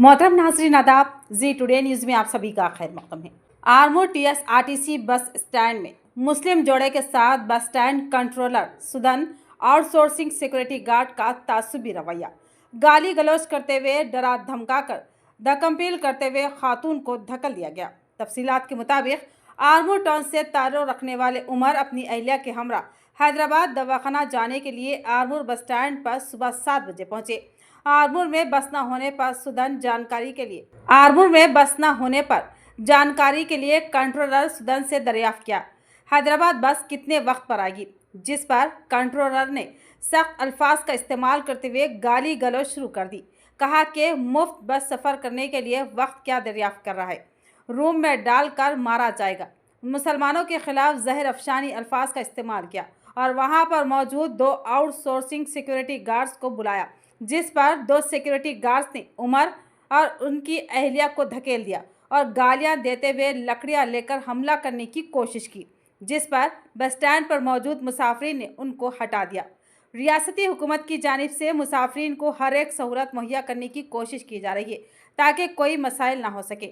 मोहतरम नाज़रीन आदाब, जी टुडे न्यूज़ में आप सभी का खैर मक़दम है। आरमूर TSRTC बस स्टैंड में मुस्लिम जोड़े के साथ bus stand controller Sudan outsourcing security guard का तासुबी रवैया, गाली गलौज करते हुए डरा धमकाकर धक्कमपील करते हुए खातून को धक्का दिया गया। तफसीलात के मुताबिक आरमूर टाउन से ताल्लुक़ रखने वाले उमर अपनी अहलिया के हमरा हैदराबाद दवाखाना जाने के लिए आरमूर बस स्टैंड पर सुबह 7 बजे पहुंचे। आरमूर में बस न होने पर सुदन जानकारी के लिए कंट्रोलर सुदन से दरियाफ्त किया हैदराबाद बस कितने वक्त पर आएगी, जिस पर कंट्रोलर ने सख्त अल्फाज का इस्तेमाल करते हुए गाली गलौज शुरू कर दी। कहा कि मुफ्त बस सफ़र करने के लिए वक्त क्या दरियाफ्त कर रहा है, रूम में डालकर मारा जाएगा। मुसलमानों के खिलाफ जहर अफशानी अल्फाज का इस्तेमाल किया और वहां पर मौजूद 2 आउटसोर्सिंग सिक्योरिटी गार्ड्स को बुलाया, जिस पर 2 सिक्योरिटी गार्ड्स ने उमर और उनकी अहलिया को धकेल दिया और गालियां देते हुए लकड़ियां लेकर हमला करने की कोशिश की, जिस पर बस स्टैंड पर मौजूद मुसाफिरीन ने उनको हटा दिया। रियासती हुकूमत की जानिब से मुसाफिरीन को हर एक सहूलत मुहैया करने की कोशिश की जा रही है ताकि कोई मसाइल ना हो सके।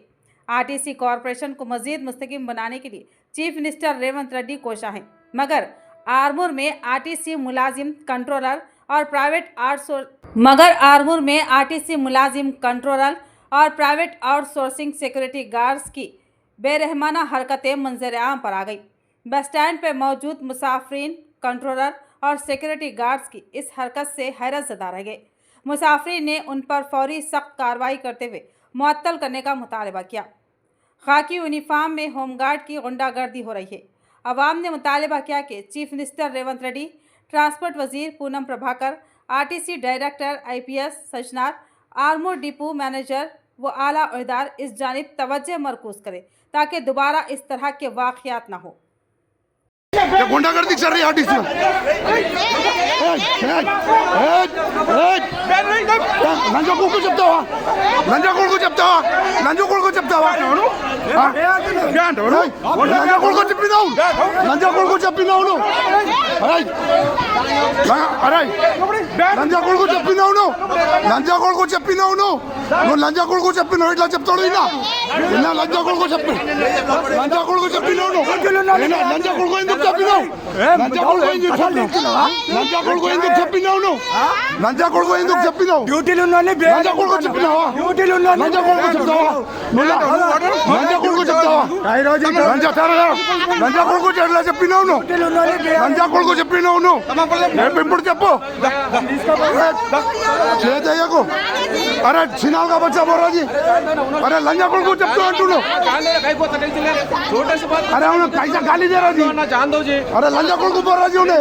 RTC कॉरपोरेशन को मज़ीद मुस्तकिम बनाने के लिए चीफ मिनिस्टर रेवंत रेड्डी कोशा हैं, मगर आरमूर में RTC मुलाजिम कंट्रोलर और प्राइवेट आउटसोर्सिंग सिक्योरिटी गार्ड्स की बेरहमाना हरकतें मंजर आम पर आ गई। बस स्टैंड पर मौजूद मुसाफिरीन, कंट्रोलर और सिक्योरिटी गार्ड्स की इस हरकत से हैरत ज़दा रह गए। मुसाफिरीन ने उन पर फौरी सख्त कार्रवाई करते हुए मुअत्तल करने का मुतालबा किया। खाकी यूनिफॉर्म में होमगार्ड की गुंडागर्दी हो रही है। अवाम ने मुतालबा किया कि chief minister Revanth Reddy, transport वजीर Ponnam Prabhakar, RTC director IPS Sajjanar, Armoor depot manager व आला अहदेदार इस जानिब तवज्जो मरकूज करें ताकि दोबारा इस तरह के वाक़यात ना हो। गुंडागर्दी चल रही है RTC में। లంజకోడు को చెప్తావా లంజకోడు చెప్తావా లంజకోడు చెప్పినావు ఇట్లా చెప్తాడు లంజకోడు చెప్పినావు ఎందుకు చెప్పినావు డ్యూటీలు చెప్పినావు ఇప్పుడు చెప్పు చేయకు అరే చిన్నాగా బచ్చా బోరాజీ అరే లంజా కొడుకు చెప్తూ అంటున్నావు अरे उन्हें कैसा गाली दे रहा जी अरे लंजा कोल को बोल रहा जी उन्हें